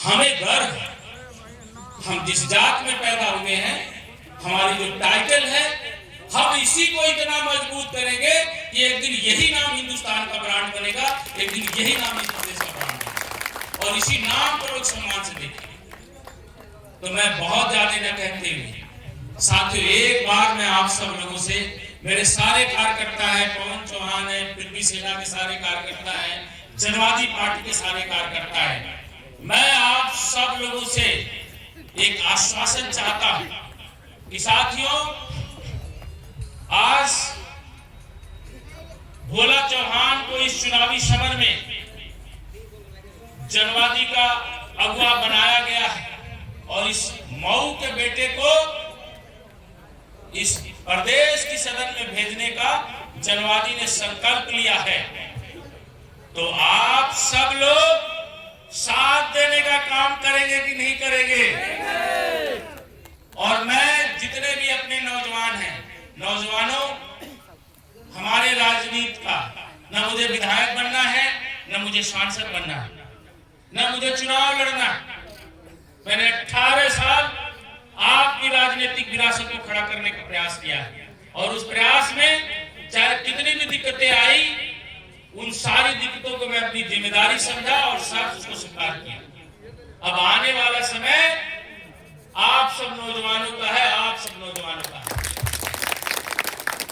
हमें गर्व है, हम जिस जात में पैदा हुए हैं, हमारी जो टाइटल है, हम इसी को इतना मजबूत करेंगे कि एक दिन यही नाम हिंदुस्तान का ब्रांड बनेगा, एक दिन यही नाम इस प्रदेश का ब्रांड बनेगा और इसी नाम को लोग सम्मान से देखेंगे। तो मैं बहुत ज्यादा न कहते हुए साथियों, एक बार मैं आप सब लोगों से, मेरे सारे कार्यकर्ता हैं, पवन चौहान है, पृथ्वी सेना के सारे कार्यकर्ता हैं, जनवादी पार्टी के सारे कार्यकर्ता हैं, मैं आप सब लोगों से एक आश्वासन चाहता हूं कि साथियों, आज भोला चौहान को इस चुनावी समर में जनवादी का अगुवा बनाया गया है और इस मऊ के बेटे को इस प्रदेश की सदन में भेजने का जनवादी ने संकल्प लिया है। तो आप सब लोग साथ देने का काम करेंगे कि नहीं करेंगे? और मैं जितने भी अपने नौजवान हैं, नौजवानों, हमारे राजनीति का न मुझे विधायक बनना है, न मुझे सांसद बनना है, न मुझे चुनाव लड़ना है। मैंने 18 साल आपकी राजनीतिक विरासत को खड़ा करने का प्रयास किया है और उस प्रयास में चाहे कितनी भी दिक्कतें आई, उन सारी दिक्कतों को मैं अपनी जिम्मेदारी समझा और साथ उसको स्वीकार किया। अब आने वाला समय आप सब नौजवानों का है, आप सब नौजवानों का है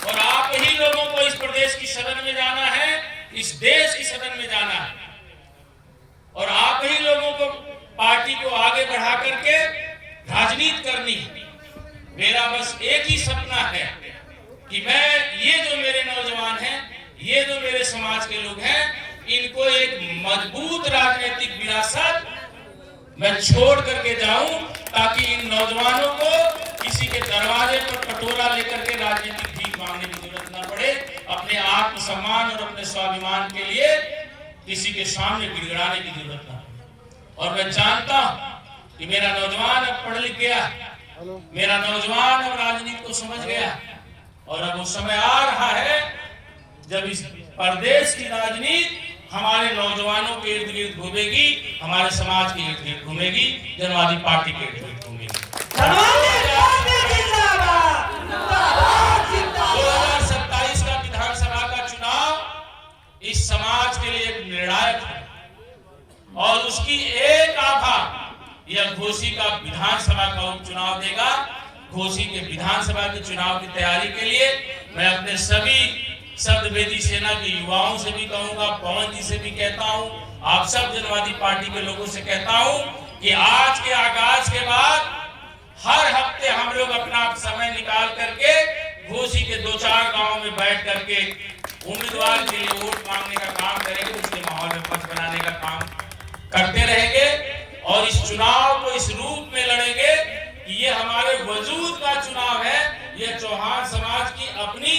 और आप ही लोगों को इस प्रदेश की सदन में जाना है, इस देश की सदन में जाना है और आप ही लोगों को पार्टी को आगे बढ़ा करके राजनीति करनी है। मेरा बस एक ही सपना है कि मैं, ये जो मेरे नौजवान हैं, ये जो मेरे समाज के लोग हैं, इनको एक मजबूत राजनीतिक विरासत मैं छोड़ करके जाऊं ताकि इन नौजवानों को किसी के दरवाजे पर कटोरा लेकर के राजनीतिक भीख मांगने की जरूरत ना पड़े, अपने आत्मसम्मान और अपने स्वाभिमान के लिए किसी के सामने गिड़गिड़ाने की जरूरत ना पड़े। और मैं जानता हूं कि मेरा नौजवान अब पढ़ लिख गया, मेरा नौजवान अब राजनीति को समझ गया और अब वो समय आ रहा है जब इस प्रदेश की राजनीति हमारे नौजवानों के इर्द गिर्द घूमेगी, हमारे समाज के इर्द गिर्द घूमेगी, जनवादी पार्टी के इर्द गिर्द घूमेगी। 2027 का विधानसभा का चुनाव इस समाज के लिए एक निर्णायक है और उसकी एक आभा यह घोसी का विधानसभा का उपचुनाव देगा। घोसी के विधानसभा के चुनाव की तैयारी के लिए मैं अपने सभी शब्दवेदी सेना के युवाओं से भी कहूंगा, पवन जी से भी कहता हूं, आप सब जनवादी पार्टी के लोगों से कहता हूं कि आज के आगाज के बाद हर हफ्ते हम लोग अपना समय निकाल करके घोसी के 2-4 गांवों में बैठ करके उम्मीदवार के लिए वोट मांगने का काम करेंगे, उसके माहौल में पंच बनाने का काम करते रहेंगे और इस चुनाव को इस रूप में लड़ेंगे कि ये हमारे वजूद का चुनाव है, यह चौहान समाज की अपनी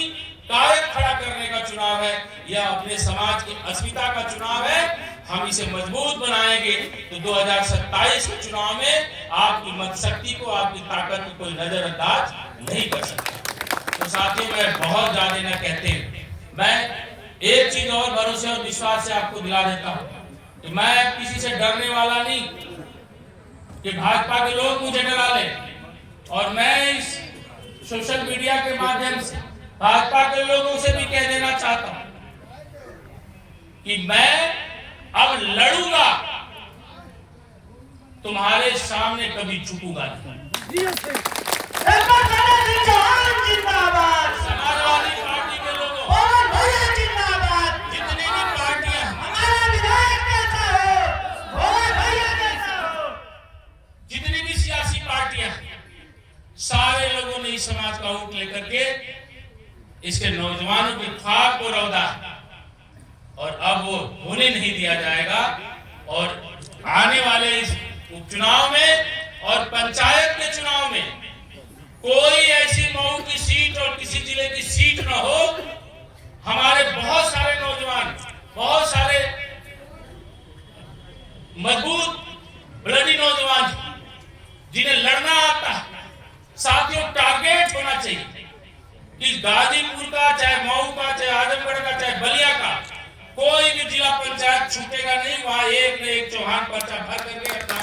कायद खड़ा करने का चुनाव है, यह अपने समाज की अस्मिता का चुनाव है। हम इसे मजबूत बनाएंगे तो 2027 के चुनाव में आपकी मत शक्ति को, आपकी ताकत को कोई नजरअंदाज नहीं कर सकता। तो साथियों, मैं बहुत ज्यादा न कहते हुए मैं एक चीज और भरोसे और विश्वास से आपको दिला देता हूं कि मैं किसी से डरने वाला नहीं कि भाजपा के लोग मुझे डरा ले। और मैं इस सोशल मीडिया के माध्यम से भाजपा के लोगों से भी कह देना चाहता हूं कि मैं अब लड़ूंगा, तुम्हारे सामने कभी झुकूंगा नहीं। समाजवादी पार्टी के लोगों, जितनी भी पार्टियां, जितनी भी सियासी पार्टियां, सारे लोगों ने इस समाज का ऊट लेकर के इसके नौजवानों की ख्वाब को रौदा और अब वो होने नहीं दिया जाएगा। और आने वाले इस उपचुनाव में और पंचायत के चुनाव में कोई ऐसी मऊ की सीट और किसी जिले की सीट न हो, हमारे बहुत सारे नौजवान, बहुत सारे मजबूत ब्लडी नौजवान जिन्हें लड़ना आता है। साथियों, टारगेट होना चाहिए कि गाजीपुर का, चाहे मऊ का, चाहे आजमगढ़ का, चाहे बलिया का, कोई भी जिला पंचायत छूटेगा नहीं। वहां एक न एक चौहान पर्चा भर करके अपना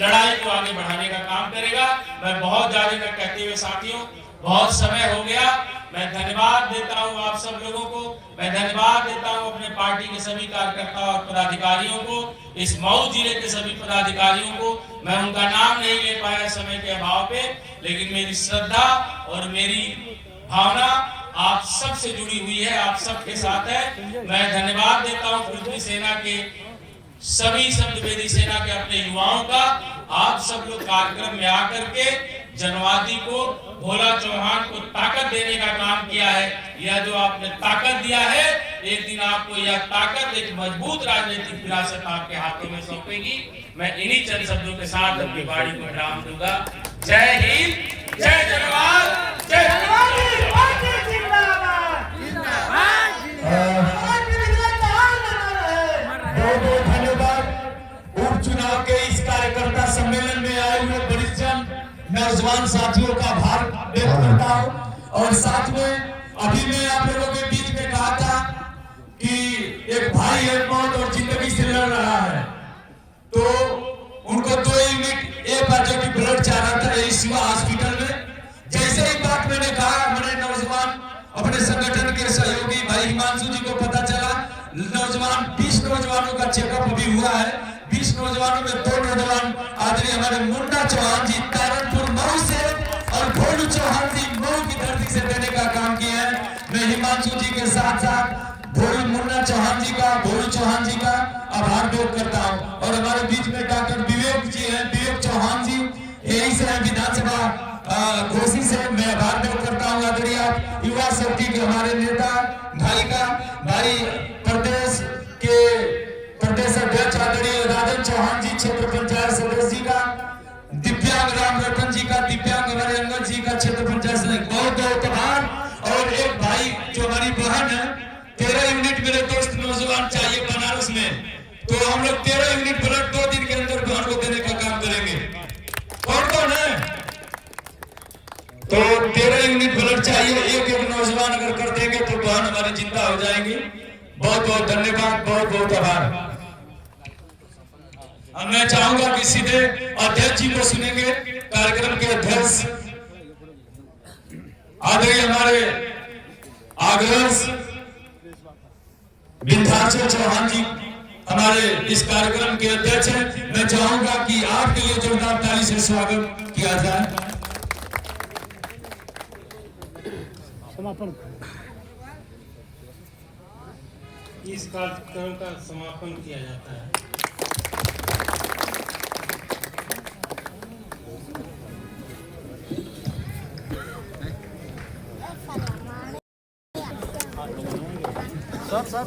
लड़ाई को आगे बढ़ाने का काम करेगा। मैं बहुत ज्यादा तक कहते हुए साथियों, बहुत समय हो गया। मैं धन्यवाद देता हूं आप सब लोगों को। मैं धन्यवाद देता हूं अपने पार्टी के सभी कार्यकर्ता और पदाधिकारियों को, इस मऊ जिले के सभी पदाधिकारियों को। मैं उनका नाम नहीं ले पाया समय के अभाव पे, लेकिन मेरी श्रद्धा और मेरी भावना आप सब से जुड़ी हुई है, आप सबके साथ है। मैं धन्यवाद देता हूं पृथ्वी सेना के सभी शब्दवेदी सेना के अपने युवाओं का। आप सब लोग कार्यक्रम में आकर के जनवादी को, भोला चौहान को ताकत देने का काम किया है। यह जो आपने ताकत दिया है, एक दिन आपको यह ताकत एक मजबूत राजनीतिक विरासत आपके हाथों में सौंपेगी। मैं इन्हीं चंद शब्दों के साथ अपनी वाणी को विराम दूंगा। जय हिंद, जय जनवाद, जय उपचुनाव के इस कार्यकर्ता सम्मेलन में आए हुए वरिष्ठजन नौजवान साथियों का आभार व्यक्त करता हूं। और साथ में अभी मैं आप लोगों के बीच में कहा था कि एक भाई एक मौत और जिंदगी से लड़ रहा है, तो उनको 2 यूनिट ए पॉजिटिव ब्लड चाह रहा था इस युवा हॉस्पिटल में। जैसे ही बात मैंने कहा, हमारे नौजवान अपने संगठन के सहयोगी भाई हिमांशु जी को पता चला, 20 नौजवानों का चेकअप अभी हुआ है। 20 नौजवानों में 2 नौजवान आदरणीय हमारे मुन्ना चौहान जी तारनपुर मऊ से और भोलू चौहान जी मऊ की धरती से देने का काम किया है। मैं हिमांशु जी के साथ साथ मुन्ना चौहान जी का, भोलू चौहान जी का आभार व्यक्त करता हूँ। और हमारे बीच में डॉक्टर विवेक जी हैं, विवेक चौहान जी यही से है, विधानसभा घोसी से। मैं आभार व्यक्त करता हूँ आदरणीय युवा शक्ति के हमारे नेता भाई प्रदेश के प्रदेश अध्यक्ष आदरणीय राजन चौहान जी, क्षेत्र पंचायत सदस्य जी का, दिव्यांग राम रतन जी का, दिव्यांग हमारे अंगद जी का, क्षेत्र पंचायत सदस्य, बहुत बहुत आभार। और एक भाई जो हमारी बहन है, 13 यूनिट मेरे दोस्त नौजवान चाहिए बनारस में, तो हम लोग 13 यूनिट ब्लड 2 दिन के अंदर बहन को देने का काम करेंगे। कौन है? तो 13 यूनिट ब्लड चाहिए, एक नौजवान अगर कर देंगे तो बहन हमारी जिंदा हो जाएंगी। बहुत बहुत धन्यवाद, बहुत बहुत आभार। अब मैं चाहूंगा कि सीधे अध्यक्ष जी को सुनेंगे। कार्यक्रम के अध्यक्ष आदरणीय हमारे आग्रह विंध्याचल चौहान जी हमारे इस कार्यक्रम के अध्यक्ष हैं। मैं चाहूंगा कि आपके लिए जोरदार ताली से स्वागत किया जाए। समापन इस कार्यक्रम का समापन किया जाता है। सर